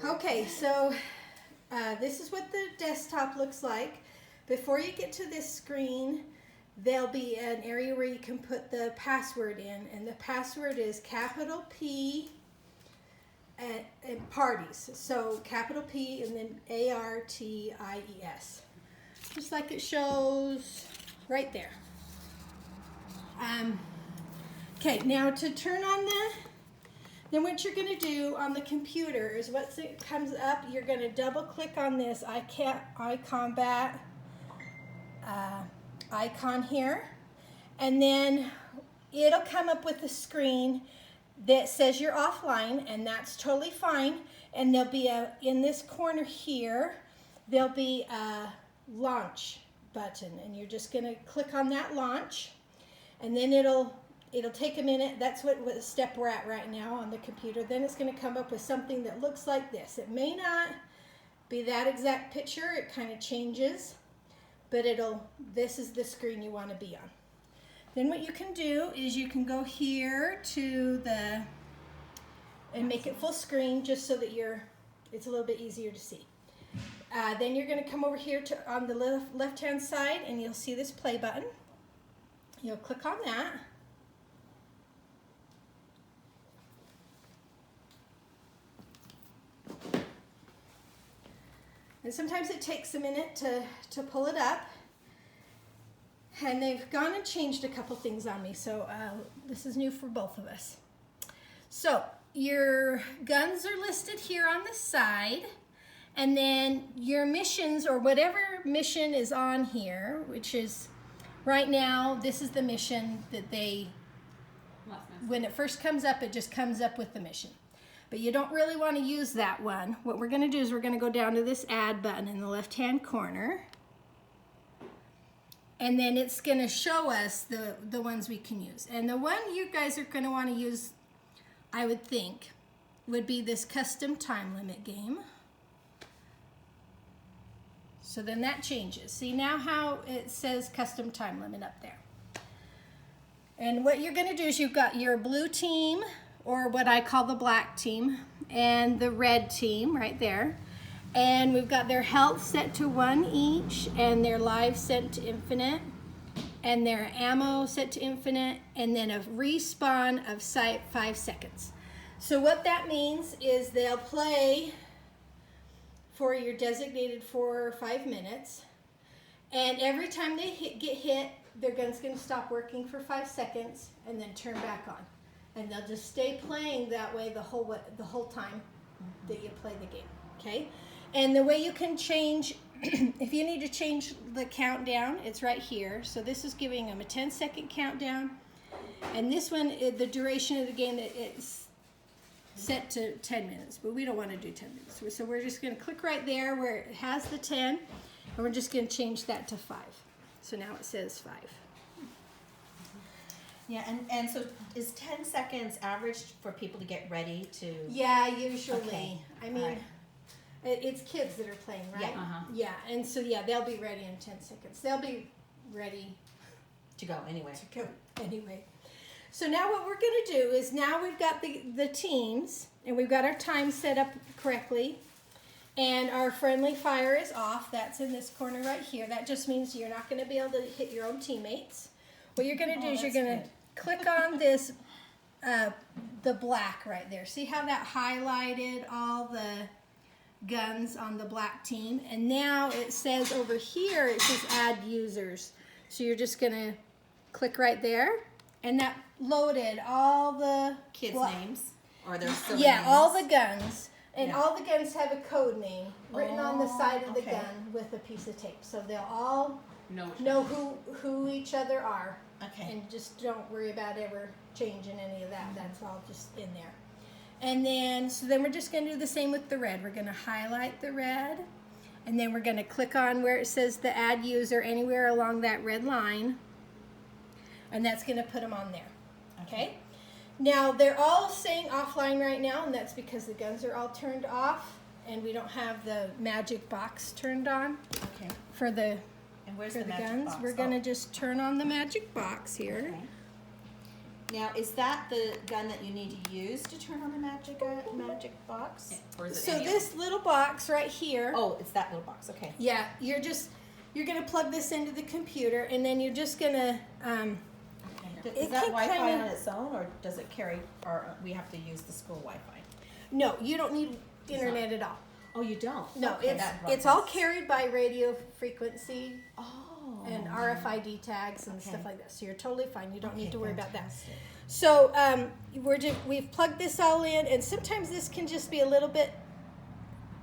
Okay, so this is what the desktop looks like. Before you get to this screen, there'll be an area where you can put the password in, and the password is capital P and parties. So capital P and then ARTIES. Just like it shows right there. Okay, now to turn on then what you're going to do on the computer is once it comes up, you're going to double click on this iCombat icon here, and then it'll come up with a screen that says you're offline, and that's totally fine. And there'll be in this corner here, there'll be a launch button, and you're just going to click on that launch, and then it'll take a minute. That's what step we're at right now on the computer. Then it's going to come up with something that looks like this. It may not be that exact picture. It kind of changes, but this is the screen you want to be on. Then what you can do is you can go here to and make it full screen just so that it's a little bit easier to see. Then you're going to come over here on the left-hand side, and you'll see this play button. You'll click on that. And sometimes it takes a minute to pull it up. And they've gone and changed a couple things on me, so this is new for both of us. So your guns are listed here on the side, and then your missions, or whatever mission is on here, which is right now, this is the mission that when it first comes up, it just comes up with the mission. But you don't really want to use that one. What we're going to do is we're going to go down to this add button in the left-hand corner. And then it's going to show us the ones we can use. And the one you guys are going to want to use, I would think, would be this custom time limit game. So then that changes. See now how it says custom time limit up there. And what you're going to do is you've got your blue team, or what I call the black team, and the red team right there. And we've got their health set to 1 each, and their lives set to infinite, and their ammo set to infinite, and then a respawn of 5 seconds. So what that means is they'll play for your designated 4 or 5 minutes, and every time they get hit, their gun's going to stop working for 5 seconds and then turn back on. And they'll just stay playing that way the whole time that you play the game, okay? And the way you can change, if you need to change the countdown, it's right here. So this is giving them a 10-second countdown. And this one, the duration of the game, it's set to 10 minutes, but we don't want to do 10 minutes. So we're just going to click right there where it has the 10, and we're just going to change that to 5. So now it says 5. Yeah, and so is 10 seconds average for people to get ready to? Yeah, usually. Okay. I mean, right. It's kids that are playing, right? Yeah. Yeah, and so yeah, they'll be ready in 10 seconds. They'll be ready to go anyway. So now what we're going to do is now we've got the teams, and we've got our time set up correctly, and our friendly fire is off. That's in this corner right here. That just means you're not going to be able to hit your own teammates. What you're going to do is you're going to click on this, the black right there. See how that highlighted all the guns on the black team? And now it says over here, it says add users. So you're just going to click right there, and that loaded all the kids' names, or their silly names. All the guns. And yeah. all the guns have a code name written on the side of the gun with a piece of tape. So they'll all know who each other are. Okay. And just don't worry about ever changing any of that. That's all just in there. And then, so then we're just going to do the same with the red. We're going to highlight the red, and then we're going to click on where it says the add user anywhere along that red line, and that's going to put them on there. Okay? Now, they're all saying offline right now, and that's because the guns are all turned off, and we don't have the magic box turned on for the... And where's for the the magic guns. box? We're going to just turn on the magic box here. Okay. Now, is that the gun that you need to use to turn on the magic box? Or is it So any of this little box right here. Oh, it's that little box. Okay. Yeah, you're gonna plug this into the computer, and then you're just gonna Is It that can Wi-Fi kinda- on its own, or does it carry? Or we have to use the school Wi-Fi? no, you don't need internet at all. Oh, you don't. No, Okay, it's all carried by radio frequency Oh. and RFID tags and stuff Okay. like that. So you're totally fine. You don't need to worry about that. fantastic. So we've plugged this all in, and sometimes this can just be a little bit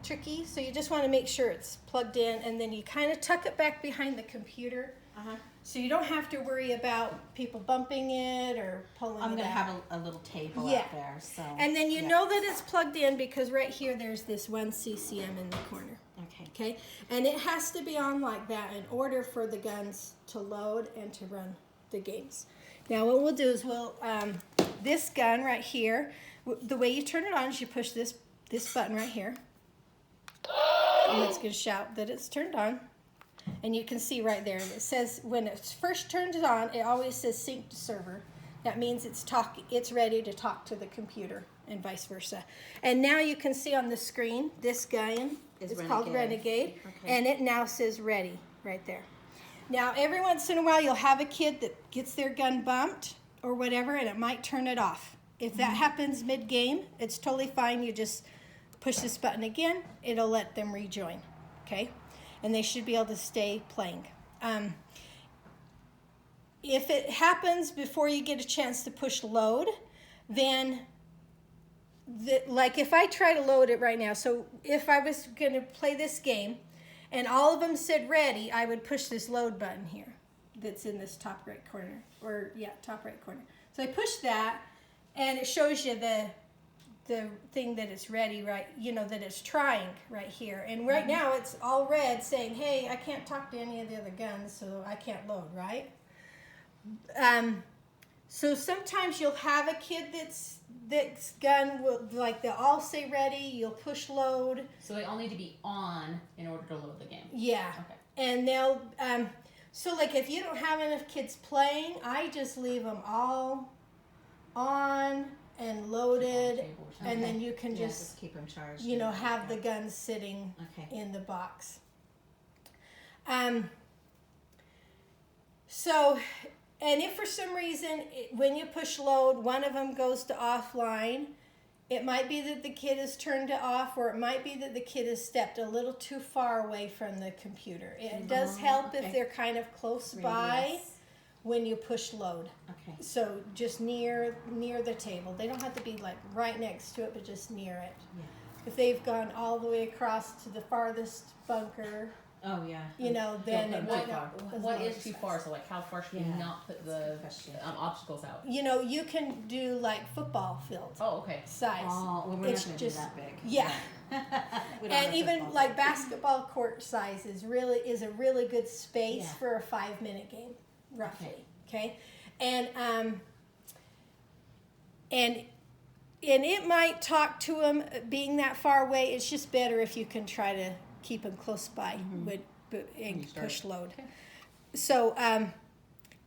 tricky. So you just want to make sure it's plugged in, and then you kind of tuck it back behind the computer, Uh-huh. so you don't have to worry about people bumping it or pulling I'm it gonna out. have a little table Yeah. out there. So. And then you yeah. know that it's plugged in because right here there's this 1 CCM in the corner. Okay. Okay, and it has to be on like that in order for the guns to load and to run the games. Now what we'll do is this gun right here, the way you turn it on is you push this button right here, and it's going to shout that it's turned on. And you can see right there, and it says when it first turns on, it always says sync to server. That means it's ready to talk to the computer, and vice versa. And now you can see on the screen, this gun Is is called Renegade, Okay. and it now says ready right there. Now every once in a while you'll have a kid that gets their gun bumped or whatever, and it might turn it off. If that happens mid-game, it's totally fine. You just push this button again, it'll let them rejoin, okay? And they should be able to stay playing. If it happens before you get a chance to push load, then, like if I try to load it right now, so if I was going to play this game and all of them said ready, I would push this load button here that's in this top right corner, top right corner. So I push that, and it shows you the thing that it's ready, right, that it's trying right here. And right now it's all red saying, hey, I can't talk to any of the other guns, so I can't load, right? So sometimes you'll have a kid that's gun will, like, they'll all say ready, you'll push load. So they all need to be on in order to load the game. Yeah. Okay. And they'll, so like if you don't have enough kids playing, I just leave them all on and loaded, and then you can Yeah, just keep them charged. have the guns sitting Okay. in the box. So, and if for some reason, when you push load, one of them goes to offline, it might be that the kid is turned to off, or it might be that the kid has stepped a little too far away from the computer. It does help if okay. they're kind of close by Radius. when you push load. Okay. So just near the table. They don't have to be like right next to it, but just near it. Yeah. If they've gone all the way across to the farthest bunker, Oh yeah. then it might not. What is too far? So like how far should we Yeah. not put That's a the good question. obstacles out? You can do like football field Oh, okay. size. Oh, well, we're It's not going to just- do that big. Yeah. We don't And have even football. like basketball court size is a really good space Yeah. for a 5-minute game, roughly. Okay, and it might talk to them being that far away. It's just better if you can try to keep them close by and push load. So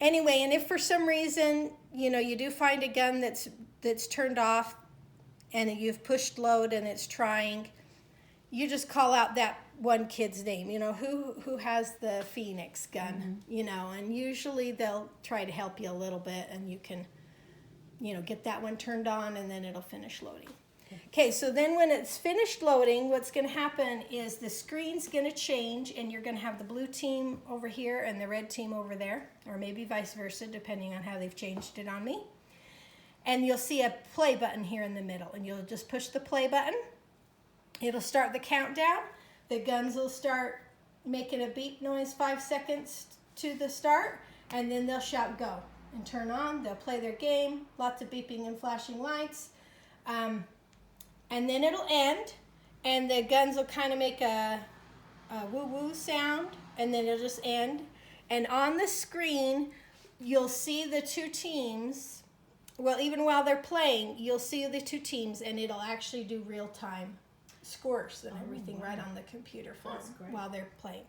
anyway, and if for some reason you do find a gun that's turned off, and you've pushed load and it's trying, you just call out that one kid's name, who has the Phoenix gun, and usually they'll try to help you a little bit, and you can, get that one turned on, and then it'll finish loading. Okay, so then when it's finished loading, what's going to happen is the screen's going to change, and you're going to have the blue team over here and the red team over there, or maybe vice versa, depending on how they've changed it on me. And you'll see a play button here in the middle, and you'll just push the play button. It'll start the countdown. The guns will start making a beep noise 5 seconds to the start, and then they'll shout go and turn on. They'll play their game, lots of beeping and flashing lights. And then it'll end, and the guns will kind of make a woo-woo sound, and then it'll just end. And on the screen, you'll see the two teams. Well, even while they're playing, you'll see the two teams, and it'll actually do real-time scores and everything right on the computer for That's them great. while they're playing.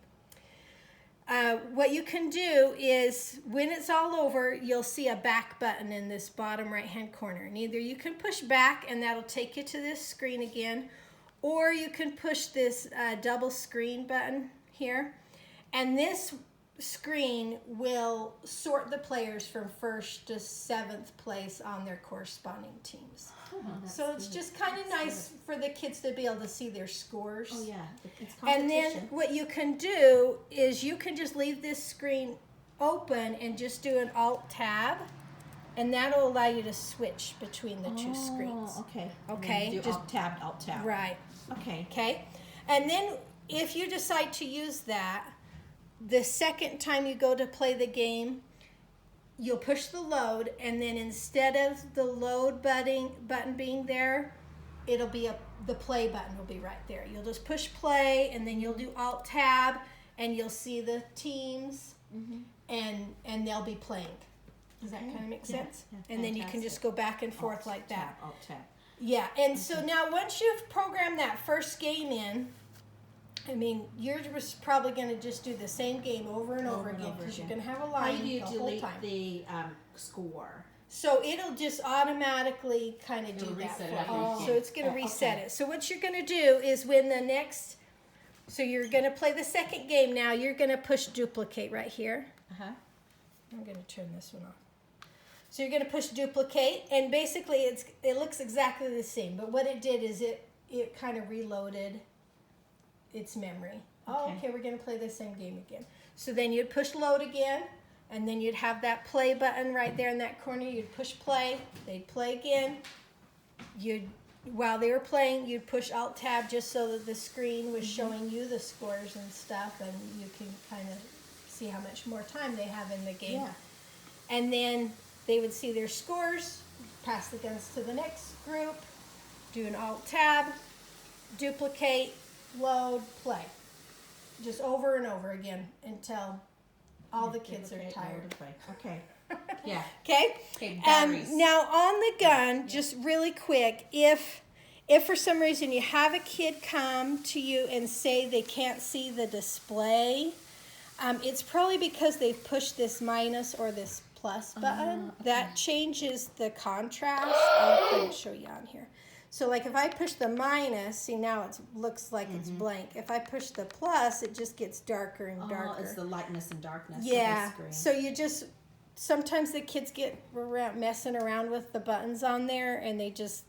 what you can do is when it's all over, you'll see a back button in this bottom right hand corner. And either you can push back and that'll take you to this screen again, or you can push this double screen button here. And this screen will sort the players from 1st to 7th place on their corresponding teams. So it's just kind of nice for the kids to be able to see their scores. Oh yeah, it's And then competition. what you can do is you can just leave this screen open and just do an Alt Tab, and that'll allow you to switch between the two screens. Okay. Okay, Do just- alt tab. Right. Okay. Okay. And then if you decide to use that, the second time you go to play the game, you'll push the load, and then instead of the load button being there, it'll be the play button will be right there. You'll just push play, and then you'll do Alt Tab, and you'll see the teams, and they'll be playing. Does that kind of make Yeah, sense? yeah, And then you can fantastic. just go back and forth like that. Alt tab. Yeah, and so now once you've programmed that first game in, I mean, you're just probably going to just do the same game over and over again because you're going to have a How line do you the whole delete time. the score? So it'll just automatically kind of do It'll that reset for it after you. each So game. it's going to Oh, reset okay. it. So what you're going to do is when the next, so you're going to play the second game now, you're going to push duplicate right here. I'm going to turn this one off. So you're going to push duplicate, and basically it looks exactly the same. But what it did is it kind of reloaded its memory. Oh, Okay. okay, we're going to play the same game again. So then you'd push load again, and then you'd have that play button right there in that corner. You'd push play. They'd play again. While they were playing, you'd push Alt Tab just so that the screen was showing you the scores and stuff, and you can kind of see how much more time they have in the game. Yeah. And then they would see their scores, pass the guns to the next group, do an Alt Tab, duplicate, load, play. Just over and over again until all the kids are Duplicate, tired. load, play. Okay. Yeah. Okay? Okay, batteries. Now on the gun, just really quick, if for some reason you have a kid come to you and say they can't see the display, it's probably because they've pushed this minus or this plus button. That changes the contrast. I'll kind of show you on here. So like if I push the minus, see now it looks like it's blank. If I push the plus, it just gets darker and darker. Oh, it's the lightness and darkness Yeah. of the screen. So you just sometimes the kids get messing around with the buttons on there, and they just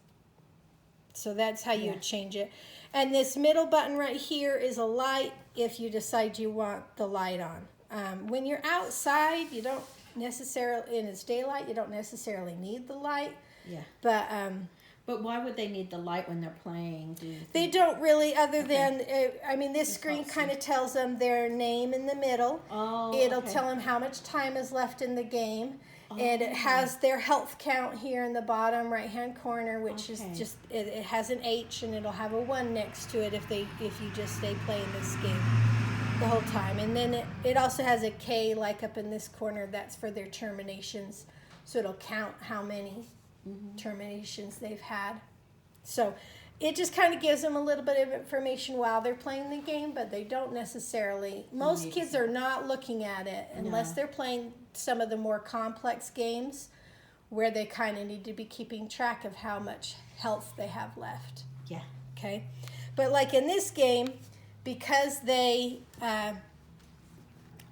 so that's how you would change it. And this middle button right here is a light if you decide you want the light on. When you're outside, you don't necessarily, and it's daylight, you don't necessarily need the light. Yeah. But why would they need the light when they're playing? Do you they think? don't really, other than, this screen kind of tells them their name in the middle. Oh, It'll okay. tell them how much time is left in the game. And it has their health count here in the bottom right hand corner, which is Okay. just it has an H and it'll have a 1 next to it if you just stay playing this game the whole time. And then it also has a K like up in this corner, that's for their terminations. So it'll count how many terminations they've had. So it just kind of gives them a little bit of information while they're playing the game, but they don't necessarily, most kids are not looking at it unless they're playing some of the more complex games where they kind of need to be keeping track of how much health they have left. Yeah. Okay, but like in this game, because they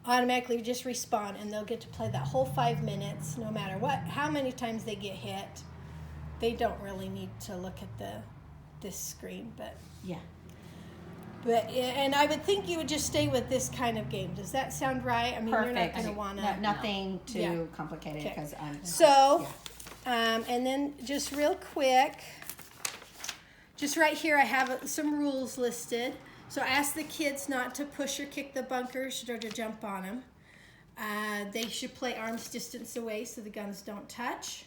automatically just respawn and they'll get to play that whole 5 minutes no matter how many times they get hit, they don't really need to look at this screen. Yeah. And I would think you would just stay with this kind of game. Does that sound right? I mean, you're not Perfect. going to want No, to. nothing too Yeah. complicated Okay. because I'm. So, and then just real quick, just right here, I have some rules listed. So ask the kids not to push or kick the bunkers or to jump on them. They should play arm's distance away so the guns don't touch,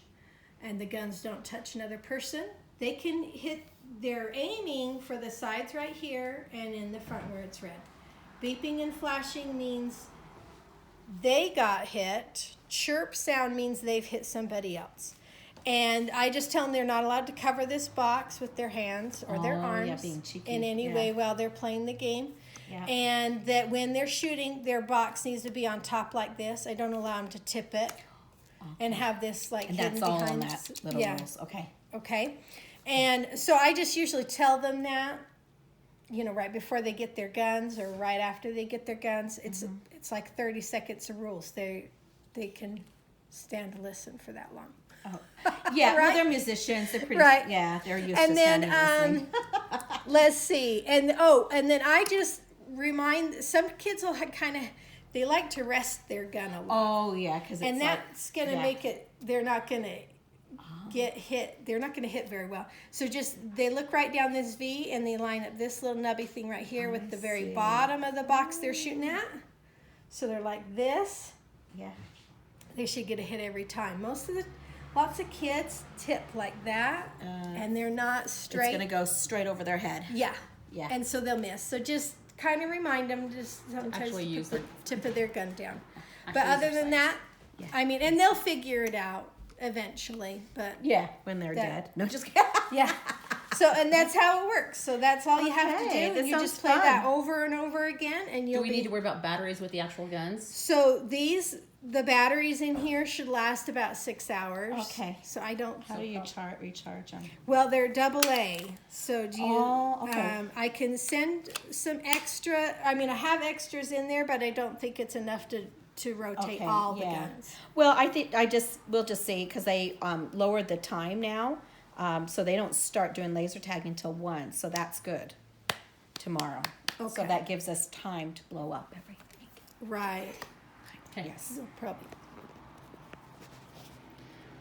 and the guns don't touch another person. They can hit. They're aiming for the sides right here and in the front where it's red. Beeping and flashing means they got hit. Chirp sound means they've hit somebody else. And I just tell them they're not allowed to cover this box with their hands or their Oh, yeah, arms being cheeky, in any yeah. way while they're playing the game. Yeah. And that when they're shooting, their box needs to be on top like this. I don't allow them to tip it and have this like And hidden that's all behind. on that little rules. Okay. Okay. And so I just usually tell them that, you know, right before they get their guns or right after they get their guns. It's like 30 seconds of rules. They can stand to listen for that long. Oh. Yeah, well, Right? they're musicians. They're pretty, Right. yeah, they're used And to then standing listening. let's see. And then I just remind some kids will kind of they like to rest their gun a lot. Oh, yeah, because it's And like, that's going to yeah. make it, they're not going to get hit. They're not going to hit very well. So just, they look right down this V and they line up this little nubby thing right here with the very see. bottom of the box they're shooting at. So they're like this. Yeah. They should get a hit every time. Lots of kids tip like that and they're not It's straight. going to go straight over their head. Yeah. Yeah. And so they'll miss. So just kind of remind them just sometimes Actually to use put the tip of their gun down. Actually But use other their than sights. that, Yeah. I mean, and they'll figure it out eventually. But Yeah, when they're That- dead. No, just kidding. yeah. So, and that's how it works. So that's all you have to do. Okay, And this you just sounds play that fun. over and over again and Do you'll we be. need to worry about batteries with the actual guns? So the batteries in here should last about 6 hours. Okay. So I don't. How do you recharge them? Well, they're AA. So do you? Oh, okay. I can send some extra. I mean, I have extras in there, but I don't think it's enough to rotate all the guns. Well, I think we'll just see because they lowered the time now, so they don't start doing laser tag until 1. So that's good. Tomorrow. Okay. So that gives us time to blow up everything. Right. Okay. Yes. Probably.